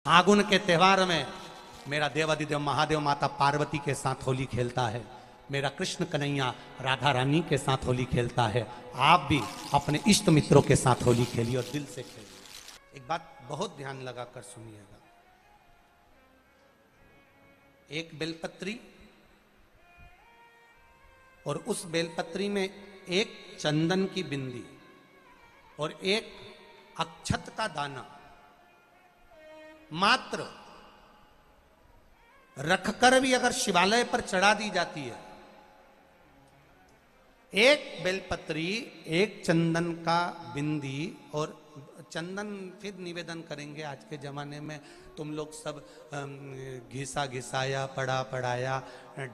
फागुन के त्योहार में मेरा देवाधिदेव महादेव माता पार्वती के साथ होली खेलता है, मेरा कृष्ण कन्हैया राधा रानी के साथ होली खेलता है। आप भी अपने इष्ट मित्रों के साथ होली खेलिए और दिल से खेलिए। एक बात बहुत ध्यान लगाकर सुनिएगा, एक बेलपत्री और उस बेलपत्री में एक चंदन की बिंदी और एक अक्षत का दाना मात्र रखकर भी अगर शिवालय पर चढ़ा दी जाती है, एक बेलपत्री, एक चंदन का बिंदी और चंदन फिर निवेदन करेंगे। आज के जमाने में तुम लोग सब घिसा घिसाया पड़ा पड़ाया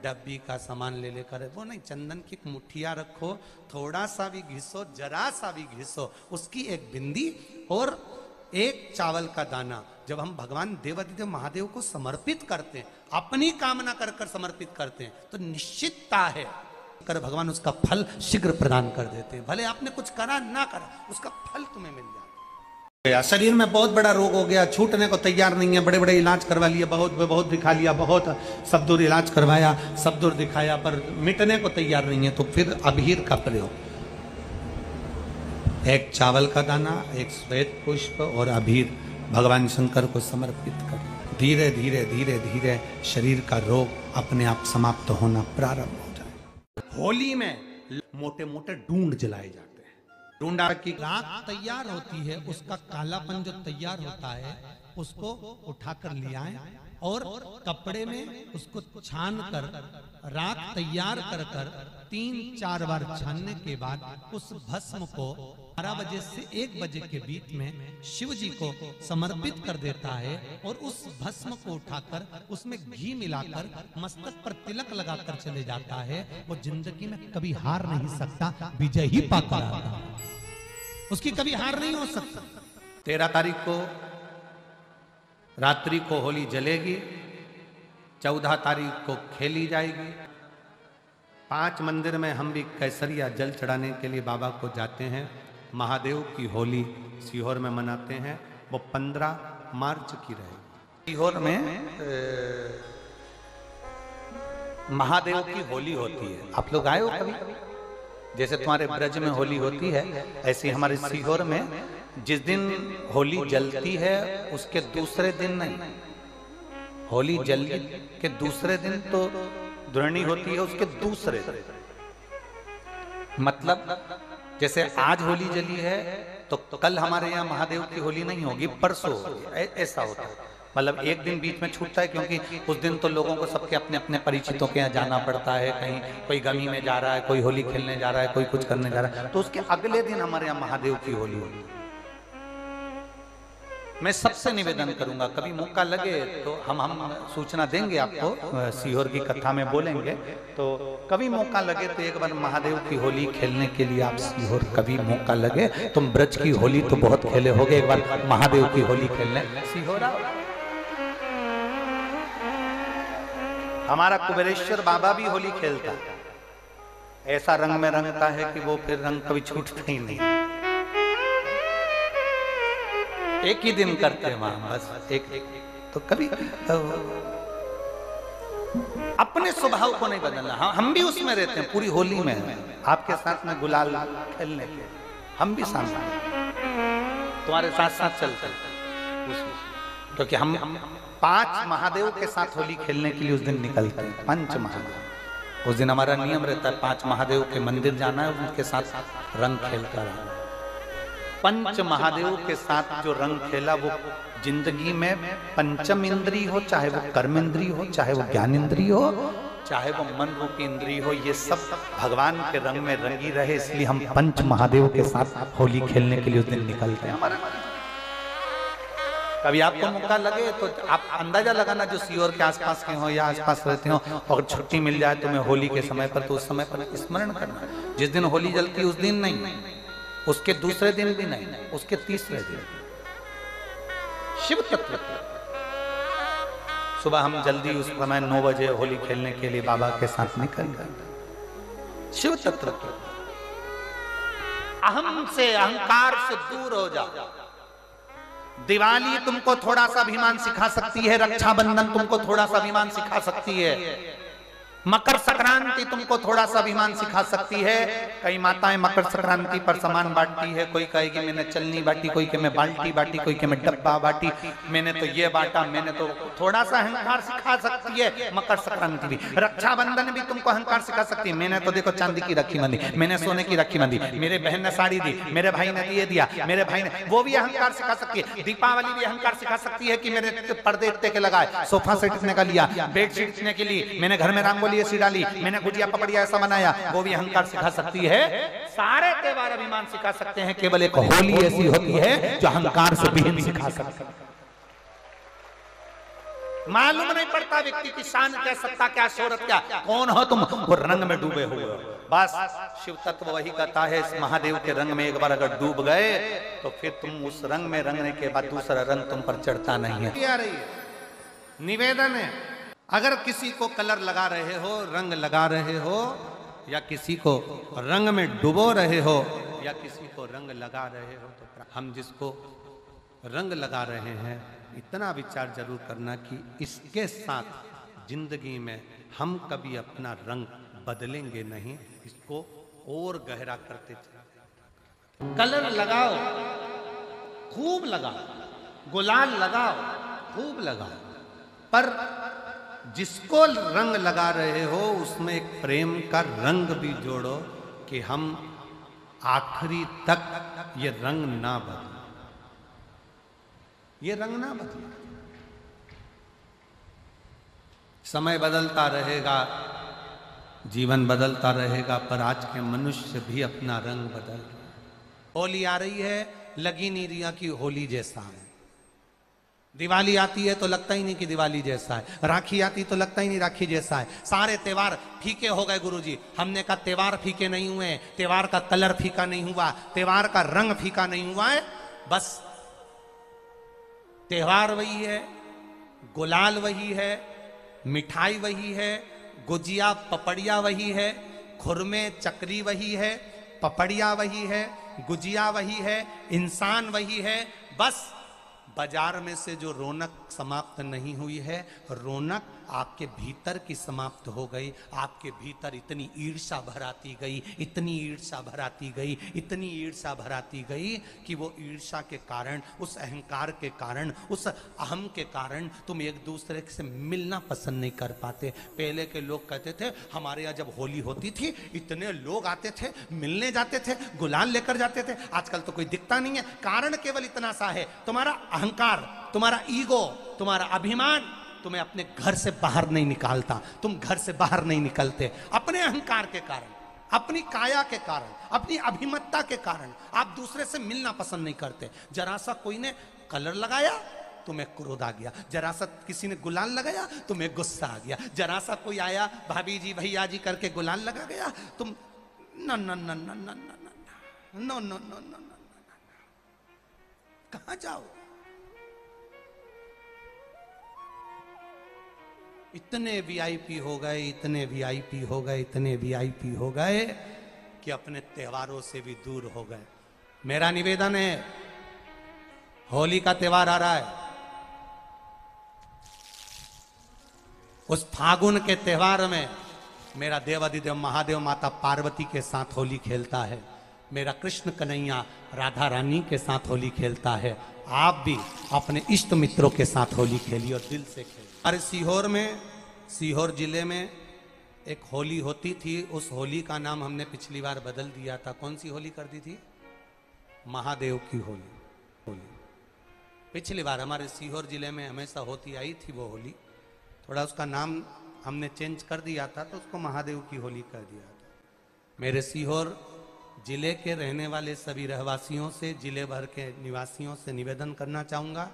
डब्बी का सामान ले लेकर, वो नहीं, चंदन की मुठ्ठियाँ रखो, थोड़ा सा भी घिसो, जरा सा भी घिसो, उसकी एक बिंदी और एक चावल का दाना जब हम भगवान देवाधिदेव महादेव को समर्पित करते हैं, अपनी कामना कर कर समर्पित करते हैं, तो निश्चितता है कर भगवान उसका फल शीघ्र प्रदान कर देते हैं। भले आपने कुछ करा ना करा, उसका फल तुम्हें मिल जाए। शरीर में बहुत बड़ा रोग हो गया, छूटने को तैयार नहीं है, बड़े बड़े इलाज करवा लिए, बहुत दिखा लिया, बहुत सब दूर इलाज करवाया, सब दूर दिखाया, पर मिटने को तैयार नहीं है, तो फिर अबीर का प्रयोग, एक चावल का दाना, एक श्वेत पुष्प और अबीर भगवान शंकर को समर्पित कर, धीरे धीरे धीरे धीरे शरीर का रोग अपने आप समाप्त होना प्रारंभ हो जाए। होली में मोटे मोटे डूंड जलाए जाते हैं। डूंडा की राख तैयार होती है, उसका कालापन जो तैयार होता है उसको उठाकर ले आए और कपड़े में उसको छान कर राख तैयार कर कर 3-4 बार छानने के बाद उस भस्म को 12 बजे से 1 बजे के बीच में शिव जी को समर्पित कर देता है और उस भस्म को उठाकर उसमें घी मिलाकर मस्तक पर तिलक लगाकर चले जाता है। वो जिंदगी में कभी हार नहीं सकता, विजय ही पाकर आता है, उसकी कभी हार नहीं हो सकता। 13 तारीख को रात्रि को होली जलेगी, 14 तारीख को खेली जाएगी। 5 मंदिर में हम भी केसरिया जल चढ़ाने के लिए बाबा को जाते हैं। महादेव की होली सीहोर में मनाते हैं, वो 15 मार्च की रहेगी। सीहोर में महादेव की होली होती है। आप लोग आए हो कभी? जैसे तुम्हारे ब्रज में होली होती है, ऐसे हमारे सीहोर में जिस दिन होली जलती है उसके दूसरे दिन नहीं, होली जल के दूसरे दिन तो द्रोणी होती है, उसके दूसरे दिन, मतलब जैसे आज होली जली है तो कल हमारे यहाँ महादेव की होली नहीं होगी, परसों होगी, ऐसा होता है। मतलब एक दिन बीच में छूटता है, क्योंकि उस दिन तो लोगों को सबके अपने अपने परिचितों के यहाँ जाना पड़ता है, कहीं कोई गमी में जा रहा है, कोई होली खेलने जा रहा है, कोई कुछ करने जा रहा है, तो उसके अगले दिन हमारे यहाँ महादेव की होली होगी। मैं सबसे निवेदन करूंगा, कभी मौका लगे तो हम सूचना देंगे आपको, सीहोर की कथा में बोलेंगे, तो कभी मौका लगे तो एक बार महादेव की होली खेलने के लिए आप सीहोर, कभी मौका लगे, तुम ब्रज की होली तो बहुत खेले होगे, एक बार महादेव की होली खेलने सीहोर आओ। हमारा कुबेरेश्वर बाबा भी होली खेलता है, ऐसा रंग में रंगता है कि वो फिर रंग कभी छूटता ही नहीं। एक ही दिन करते हैं वहां, बस एक तो कभी अपने स्वभाव को नहीं बदलना। हम भी उसमें रहते हैं, पूरी होली में आपके साथ में गुलाल खेलने के हम भी सामने तुम्हारे साथ साथ चलते हैं, क्योंकि हम 5 महादेव के साथ होली खेलने के लिए उस दिन निकलते हैं। 5 महादेव, उस दिन हमारा नियम रहता है 5 महादेव के मंदिर जाना है, उनके साथ रंग खेल कर आना। 5 महादेव के साथ जो रंग खेला वो जिंदगी में पंचम इंद्री हो, चाहे वो कर्म इंद्री हो, चाहे वो ज्ञान इंद्री हो, चाहे वो मन रूपी इंद्री हो, ये सब भगवान के रंग में रंगी रहे, इसलिए हम 5 महादेव के साथ होली खेलने के लिए उस दिन निकलते हैं। कभी आपको मौका लगे तो आप अंदाजा लगाना, जो सीहोर के आसपास के हो या आसपास रहते हो, और छुट्टी मिल जाए तुम्हें होली के समय पर, तो उस समय पर स्मरण करना, जिस दिन होली जलती उस दिन नहीं, उसके दूसरे दिन भी नहीं, उसके तीसरे दिन शिव तत्व। सुबह हम जल्दी उस समय 9 बजे होली खेलने के लिए बाबा के साथ निकल गए। शिव तत्व, अहम से, अहंकार से दूर हो जाओ, दिवाली तुमको थोड़ा सा अभिमान सिखा सकती है, रक्षाबंधन तुमको थोड़ा सा अभिमान सिखा सकती है, मकर संक्रांति तुमको थोड़ा सा अभिमान सिखा सकती है। कई माताएं मकर संक्रांति पर सामान बांटती है, कोई कहेगी मैंने चलनी बांटी, कोई के मैं बाल्टी बांटी, कोई के मैं डब्बा बांटी, मैंने तो ये बांटा, मैंने तो थोड़ा सा अहंकार सिखा सकती है मकर संक्रांति भी। रक्षाबंधन भी तुमको अहंकार सिखा सकती है, मैंने तो देखो चांदी की राखी बांधी, मैंने सोने की राखी बांधी, मेरे बहन ने साड़ी दी, मेरे भाई ने ये दिया, मेरे भाई ने, वो भी अहंकार सिखा सकती है। दीपावली भी अहंकार सिखा सकती है कि मेरे पर्दे इतने के लगाए, सोफा सेट इतने का लिया, बेडशीट इतने के लिए, मैंने घर में रंगोली ऐसी डाली, मैंने गुजिया पपड़िया ऐसा बनाया, वो भी अहंकार सिखा सकती है। सारे त्योहार अभिमान सिखा सकते हैं, केवल एक होली ऐसी होती है जो अहंकार से विहीन सिखा सकती है। मालूम नहीं पड़ता व्यक्ति की शान क्या, सत्ता क्या, शोहरत क्या, कौन हो तुम, वो रंग में डूबे हुए हो। बस शिव तत्व वही कहता है, इस महादेव के रंग में एक बार अगर डूब गए तो फिर तुम उस रंग में रंगने के बाद दूसरा रंग तुम पर चढ़ता नहीं है। निवेदन है, अगर किसी को कलर लगा रहे हो, रंग लगा रहे हो, या किसी को रंग में डुबो रहे हो, या किसी को रंग लगा रहे हो, तो हम जिसको रंग लगा रहे हैं इतना विचार जरूर करना कि इसके साथ जिंदगी में हम कभी अपना रंग बदलेंगे नहीं, इसको और गहरा करते चले। कलर लगाओ, खूब लगाओ, गुलाल लगाओ, खूब लगाओ, पर जिसको रंग लगा रहे हो उसमें एक प्रेम का रंग भी जोड़ो कि हम आखिरी तक ये रंग ना बदले, ये रंग ना बदले। समय बदलता रहेगा, जीवन बदलता रहेगा, पर आज के मनुष्य भी अपना रंग बदल रहे। होली आ रही है, लगी नहीं रिया की होली जैसा है। दिवाली आती है तो लगता ही नहीं कि दिवाली जैसा है, राखी आती तो लगता ही नहीं राखी जैसा है। सारे त्योहार फीके हो गए गुरुजी। हमने कहा त्योहार फीके नहीं हुए, त्योहार का कलर फीका नहीं हुआ, त्योहार का रंग फीका नहीं हुआ है, बस त्योहार वही है, गुलाल वही है, मिठाई वही है, गुजिया पपड़िया वही है, खुरमे चकरी वही है, पपड़िया वही है, गुजिया वही है, इंसान वही है। बस बाजार में से जो रौनक समाप्त नहीं हुई है, रौनक आपके भीतर की समाप्त हो गई। आपके भीतर इतनी ईर्ष्या भराती गई, इतनी ईर्ष्या भराती गई, इतनी ईर्ष्या भराती गई कि वो ईर्ष्या के कारण, उस अहंकार के कारण, उस अहम के कारण तुम एक दूसरे से मिलना पसंद नहीं कर पाते। पहले के लोग कहते थे हमारे यहाँ जब होली होती थी इतने लोग आते थे, मिलने जाते थे, गुलाल लेकर जाते थे। आजकल तो कोई दिखता नहीं है। कारण केवल इतना सा है, तुम्हारा अहंकार, तुम्हारा ईगो, तुम्हारा अभिमान तुम्हें अपने घर से बाहर नहीं निकालता। तुम घर से बाहर नहीं निकलते अपने अहंकार के कारण, अपनी काया के कारण, अपनी अभिमतता के कारण। आप दूसरे से मिलना पसंद नहीं करते। जरा सा कोई ने कलर लगाया तुम्हें क्रोध आ गया, जरा सा किसी ने गुलाल लगाया तुम्हें गुस्सा आ गया, जरा सा कोई आया भाभी जी भैया जी करके गुलाल लगा गया, तुम न न न न न न न न न कहां जाओ। इतने वीआईपी हो गए, इतने वीआईपी हो गए, इतने वीआईपी हो गए कि अपने त्योहारों से भी दूर हो गए। मेरा निवेदन है, होली का त्योहार आ रहा है, उस फागुन के त्योहार में मेरा देवाधिदेव महादेव माता पार्वती के साथ होली खेलता है, मेरा कृष्ण कन्हैया राधा रानी के साथ होली खेलता है। आप भी अपने इष्ट मित्रों के साथ होली खेलिए और दिल से खेलिए। अरे सीहोर में, सीहोर जिले में एक होली होती थी। उस होली का नाम हमने पिछली बार बदल दिया था। कौन सी होली कर दी थी? महादेव की होली। पिछली बार हमारे सीहोर जिले में हमेशा होती आई थी वो होली, थोड़ा उसका नाम हमने चेंज कर दिया था तो उसको महादेव की होली कर दिया था। मेरे सीहोर जिले के रहने वाले सभी रहवासियों से, जिले भर के निवासियों से निवेदन करना चाहूंगा,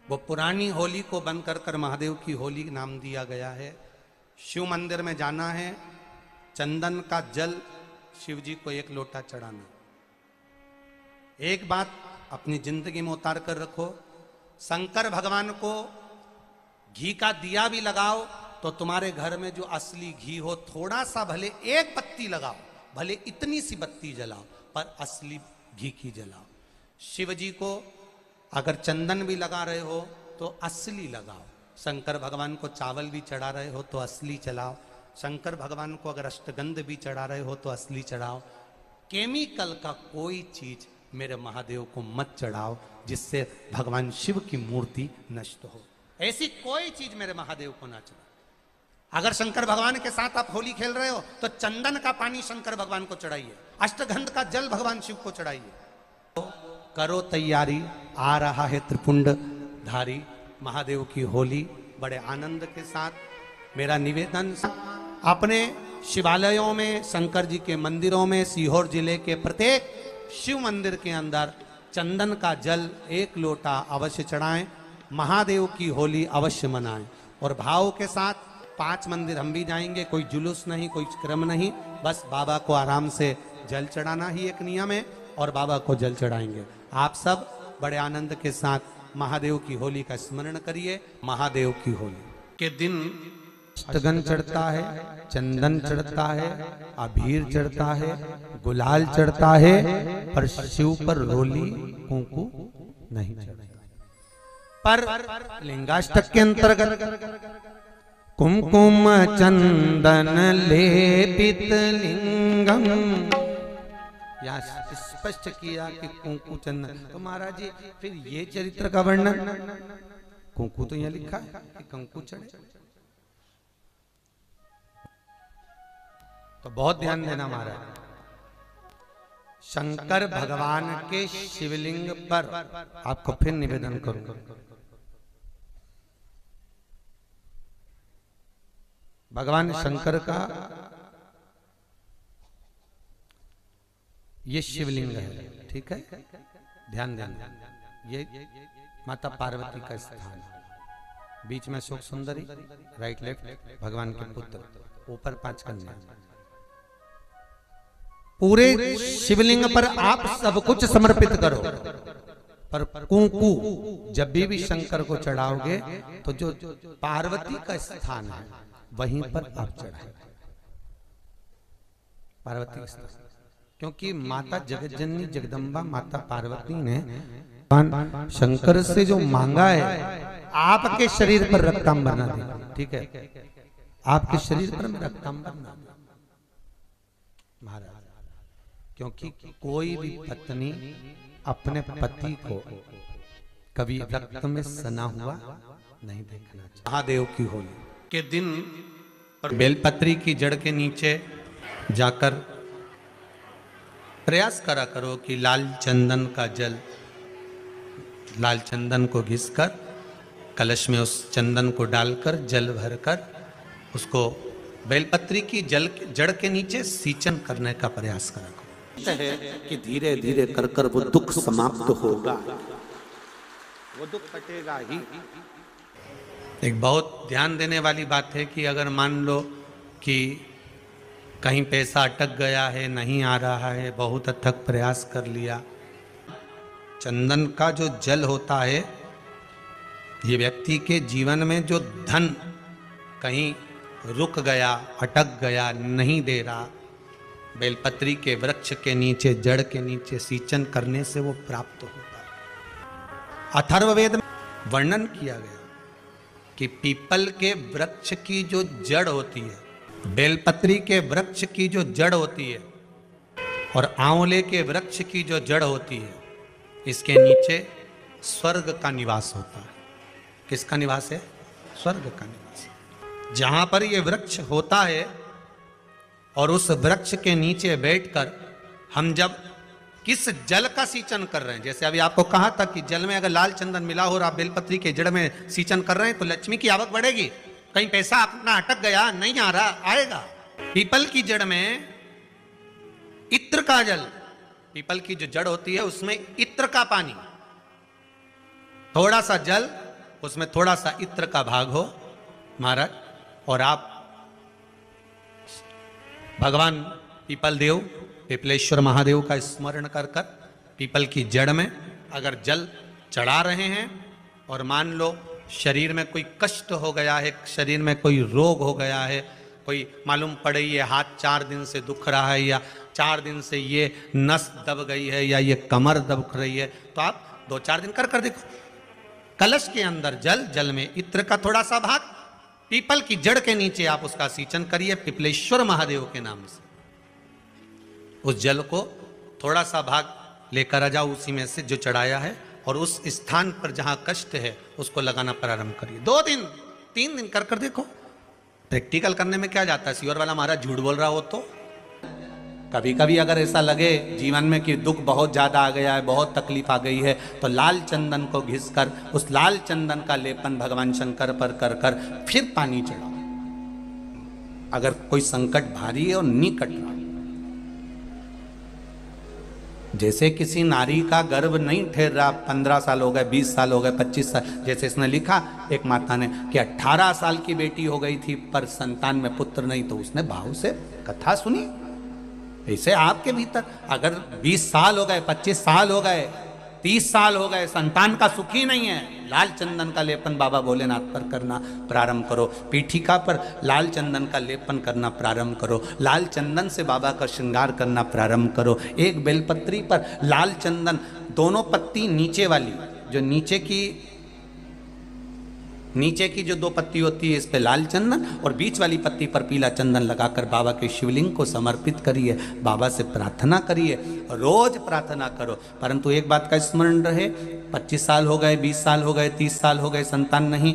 वो पुरानी होली को बंद कर महादेव की होली नाम दिया गया है। शिव मंदिर में जाना है, चंदन का जल शिव जी को 1 लोटा चढ़ाना। एक बात अपनी जिंदगी में उतार कर रखो, शंकर भगवान को घी का दिया भी लगाओ तो तुम्हारे घर में जो असली घी हो, थोड़ा सा भले 1 बत्ती लगाओ, भले इतनी सी बत्ती जलाओ, पर असली घी की जलाओ। शिव जी को अगर चंदन भी लगा रहे हो तो असली लगाओ। शंकर भगवान को चावल भी चढ़ा रहे हो तो असली चढ़ाओ। शंकर भगवान को अगर अष्टगंध भी चढ़ा रहे हो तो असली चढ़ाओ। केमिकल का कोई चीज मेरे महादेव को मत चढ़ाओ जिससे भगवान शिव की मूर्ति नष्ट हो। ऐसी कोई चीज मेरे महादेव को ना चढ़ाओ। अगर शंकर भगवान के साथ आप होली खेल रहे हो तो चंदन का पानी शंकर भगवान को चढ़ाइए, अष्टगंध का जल भगवान शिव को चढ़ाइए। तो करो तैयारी, आ रहा है त्रिपुंडधारी महादेव की होली। बड़े आनंद के साथ मेरा निवेदन, अपने शिवालयों में, शंकर जी के मंदिरों में, सीहोर जिले के प्रत्येक शिव मंदिर के अंदर चंदन का जल 1 लोटा अवश्य चढ़ाएं। महादेव की होली अवश्य मनाएं। और भाव के साथ 5 मंदिर हम भी जाएंगे, कोई जुलूस नहीं, कोई क्रम नहीं, बस बाबा को आराम से जल चढ़ाना ही एक नियम है और बाबा को जल चढ़ाएंगे। आप सब बड़े आनंद के साथ महादेव की होली का स्मरण करिए। महादेव की होली के दिन अष्टगंध चढ़ता है, चंदन चढ़ता है, अबीर चढ़ता है, गुलाल चढ़ता है, पर शिव पर रोली कुंकू नहीं चढ़ता। पर लिंगाष्टक के अंतर्गत कुमकुम चंदन लेपित लिंगम, यहाँ स्पष्ट किया कि कुंकू चंदन। तो महाराज जी फिर ये चरित्र का वर्णन, कुंकू तो यहाँ लिखा है कि कंकु चढ़े, तो बहुत ध्यान देना महाराज। शंकर भगवान के शिवलिंग पर आपको फिर निवेदन करूंगा, भगवान शंकर का ये शिवलिंग है, ठीक है, ध्यान देना। ये माता पार्वती का स्थान है, बीच में शोक सुंदरी, राइट लेफ्ट भगवान के पुत्र, ऊपर 5 कन्या। पूरे शिवलिंग पर आप सब कुछ समर्पित करो, पर कुंकू जब भी शंकर को चढ़ाओगे तो जो पार्वती का स्थान है वहीं पर आप चढ़ाए, पार्वती का स्थान। क्योंकि माता जगज्जननी जगदम्बा माता पार्वती ने शंकर से जो मांगा है, आपके शरीर पर रक्तांबर ना दे, ठीक है, आपके शरीर पर मैं रक्तांबर ना दे महाराज। क्योंकि कोई भी पत्नी अपने पति को कभी रक्त में सना हुआ नहीं देखना चाहिए। महादेव की होली के दिन और बेलपत्री की जड़ के नीचे जाकर प्रयास करा करो कि लाल चंदन का जल, लाल चंदन को घिसकर कलश में उस चंदन को डालकर जल भरकर उसको बेलपत्री की जड़ के नीचे सींचन करने का प्रयास करा करो। है कि धीरे धीरे कर कर वो दुख समाप्त होगा, वो दुख कटेगा ही। एक बहुत ध्यान देने वाली बात है कि अगर मान लो कि कहीं पैसा अटक गया है, नहीं आ रहा है, बहुत अथक प्रयास कर लिया, चंदन का जो जल होता है ये व्यक्ति के जीवन में जो धन कहीं रुक गया, अटक गया, नहीं दे रहा, बेलपत्री के वृक्ष के नीचे, जड़ के नीचे सींचन करने से वो प्राप्त होता है। अथर्ववेद में वर्णन किया गया कि पीपल के वृक्ष की जो जड़ होती है, बेलपत्री के वृक्ष की जो जड़ होती है और आंवले के वृक्ष की जो जड़ होती है, इसके नीचे स्वर्ग का निवास होता है। किसका निवास है? स्वर्ग का निवास। जहां पर ये वृक्ष होता है और उस वृक्ष के नीचे बैठकर हम जब किस जल का सींचन कर रहे हैं, जैसे अभी आपको कहा था कि जल में अगर लाल चंदन मिला हो और आप बेलपत्री के जड़ में सींचन कर रहे हैं तो लक्ष्मी की आवक बढ़ेगी। कहीं पैसा अपना अटक गया, नहीं आ रहा, आएगा। पीपल की जड़ में इत्र का जल, पीपल की जो जड़ होती है उसमें इत्र का पानी, थोड़ा सा जल, उसमें थोड़ा सा इत्र का भाग हो महाराज, और आप भगवान पीपल देव, पिपलेश्वर महादेव का स्मरण कर कर पीपल की जड़ में अगर जल चढ़ा रहे हैं और मान लो शरीर में कोई कष्ट हो गया है, शरीर में कोई रोग हो गया है, कोई मालूम पड़े ये हाथ 4 दिन से दुख रहा है या 4 दिन से ये नस दब गई है या ये कमर दब रही है, तो आप 2-4 दिन कर देखो। कलश के अंदर जल, जल में इत्र का थोड़ा सा भाग, पीपल की जड़ के नीचे आप उसका सींचन करिए पिपलेश्वर महादेव के नाम से। उस जल को थोड़ा सा भाग लेकर आ जाओ उसी में से जो चढ़ाया है, और उस स्थान पर जहां कष्ट है उसको लगाना प्रारंभ करिए। 2 दिन 3 दिन कर देखो। प्रैक्टिकल करने में क्या जाता है, सीवर वाला महाराज झूठ बोल रहा हो तो। कभी कभी अगर ऐसा लगे जीवन में कि दुख बहुत ज्यादा आ गया है, बहुत तकलीफ आ गई है, तो लाल चंदन को घिस कर उस लाल चंदन का लेपन भगवान शंकर पर कर फिर पानी चढ़ाओ। अगर कोई संकट भारी है और निकट रहा, जैसे किसी नारी का गर्भ नहीं ठहर रहा, 15 साल हो गए, 20 साल हो गए, 25 साल, जैसे इसने लिखा एक माता ने कि 18 साल की बेटी हो गई थी पर संतान में पुत्र नहीं, तो उसने भाव से कथा सुनी। ऐसे आपके भीतर अगर 20 साल हो गए, 25 साल हो गए, 30 साल हो गए, संतान का सुख ही नहीं है, लाल चंदन का लेपन बाबा भोलेनाथ पर करना प्रारंभ करो। पीठिका पर लाल चंदन का लेपन करना प्रारंभ करो। लाल चंदन से बाबा का श्रृंगार करना प्रारंभ करो। एक बेलपत्री पर लाल चंदन, दोनों पत्ती नीचे वाली, जो नीचे की जो 2 पत्ती होती है इस पे लाल चंदन, और बीच वाली पत्ती पर पीला चंदन लगाकर बाबा के शिवलिंग को समर्पित करिए। बाबा से प्रार्थना करिए, रोज प्रार्थना करो। परंतु एक बात का स्मरण रहे, 25 साल हो गए, 20 साल हो गए, 30 साल हो गए, संतान नहीं,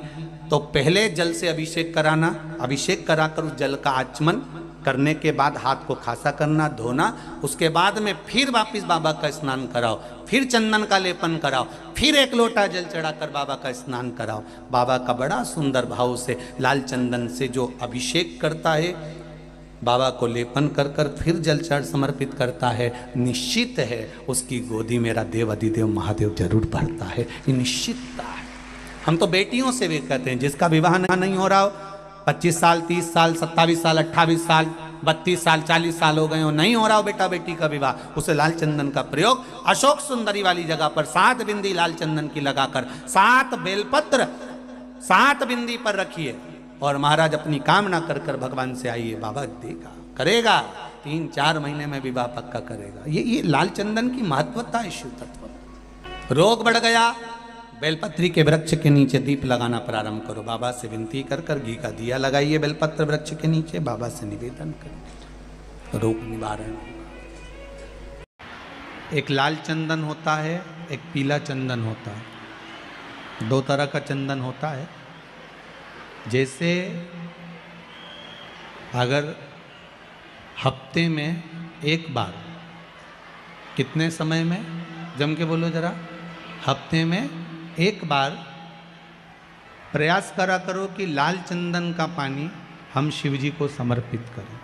तो पहले जल से अभिषेक कराना। अभिषेक कराकर उस जल का आचमन करने के बाद हाथ को खासा करना, धोना। उसके बाद में फिर वापिस बाबा का स्नान कराओ, फिर चंदन का लेपन कराओ, फिर 1 लोटा जल चढ़ाकर बाबा का स्नान कराओ। बाबा का बड़ा सुंदर भाव से लाल चंदन से जो अभिषेक करता है, बाबा को लेपन कर फिर जल चढ़ समर्पित करता है, निश्चित है उसकी गोदी मेरा देव अधिदेव महादेव जरूर भरता है। ये निश्चितता है। हम तो बेटियों से भी कहते हैं, जिसका विवाह नहीं हो रहा हो, 25 साल, 30 साल, 27 साल, 28 साल, 32 साल, 40 साल हो गए हो, नहीं हो रहा हो बेटा बेटी का विवाह, उसे लाल चंदन का प्रयोग अशोक सुंदरी वाली जगह पर 7 बिंदी लाल चंदन की लगाकर 7 बेलपत्र 7 बिंदी पर रखिए, और महाराज अपनी कामना कर भगवान से आइए, बाबा देगा, करेगा। 3-4 महीने में विवाह पक्का करेगा। ये लाल चंदन की महत्वता है शिव तत्व। रोग बढ़ गया, बेलपत्री के वृक्ष के नीचे दीप लगाना प्रारंभ करो। बाबा से विनती कर घी का दिया लगाइए बेलपत्र वृक्ष के नीचे, बाबा से निवेदन करें, रोग निवारण। एक लाल चंदन होता है, एक पीला चंदन होता है, 2 तरह का चंदन होता है। जैसे अगर हफ्ते में 1 बार, कितने समय में, जम के बोलो जरा, हफ्ते में 1 बार प्रयास करा करो कि लाल चंदन का पानी हम शिव जी को समर्पित करें।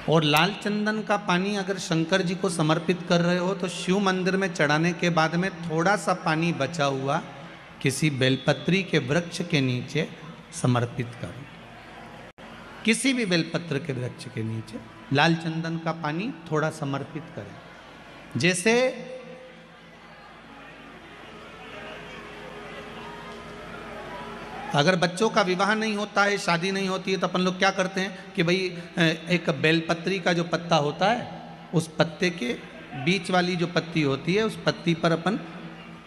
और लाल चंदन का पानी अगर शंकर जी को समर्पित कर रहे हो तो शिव मंदिर में चढ़ाने के बाद में थोड़ा सा पानी बचा हुआ किसी बेलपत्री के वृक्ष के नीचे समर्पित करो। किसी भी बेलपत्र के वृक्ष के नीचे लाल चंदन का पानी थोड़ा समर्पित करें। जैसे अगर बच्चों का विवाह नहीं होता है, शादी नहीं होती है, तो अपन लोग क्या करते हैं कि भाई एक बेलपत्री का जो पत्ता होता है, उस पत्ते के बीच वाली जो पत्ती होती है, उस पत्ती पर अपन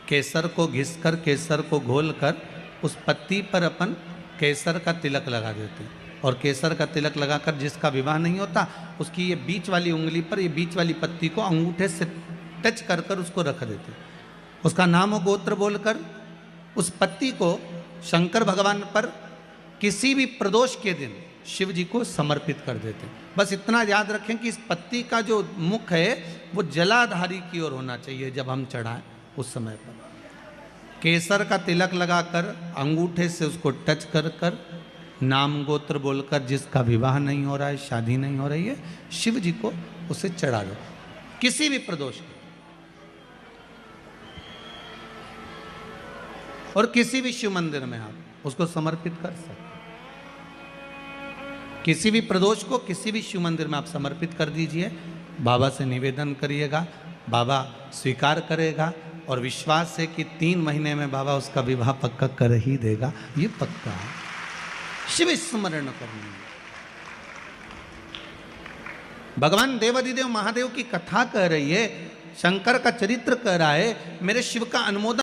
केसर को घिसकर, केसर को घोलकर उस पत्ती पर अपन केसर का तिलक लगा देते हैं। और केसर का तिलक लगाकर जिसका विवाह नहीं होता, उसकी ये बीच वाली उंगली पर, ये बीच वाली पत्ती को अंगूठे से टच कर उसको रख देते हैं। उसका नाम और गोत्र बोलकर उस पत्ती को शंकर भगवान पर किसी भी प्रदोष के दिन शिव जी को समर्पित कर देते हैं। बस इतना याद रखें कि इस पत्ती का जो मुख है वो जलाधारी की ओर होना चाहिए। जब हम चढ़ाएं उस समय पर केसर का तिलक लगाकर अंगूठे से उसको टच कर नाम गोत्र बोलकर, जिसका विवाह नहीं हो रहा है, शादी नहीं हो रही है, शिव जी को उसे चढ़ा दो किसी भी प्रदोष के। और किसी भी शिव मंदिर में आप उसको समर्पित कर सकते। किसी भी प्रदोष को किसी भी शिव मंदिर में आप समर्पित कर दीजिए। बाबा से निवेदन करिएगा, बाबा स्वीकार करेगा, और विश्वास है कि 3 महीने में बाबा उसका विवाह पक्का कर ही देगा। ये पक्का है। शिव स्मरण करने भगवान देवाधिदेव महादेव की कथा कह रही है, शंकर का चरित्र कह रहा है, मेरे शिव का अनुमोदन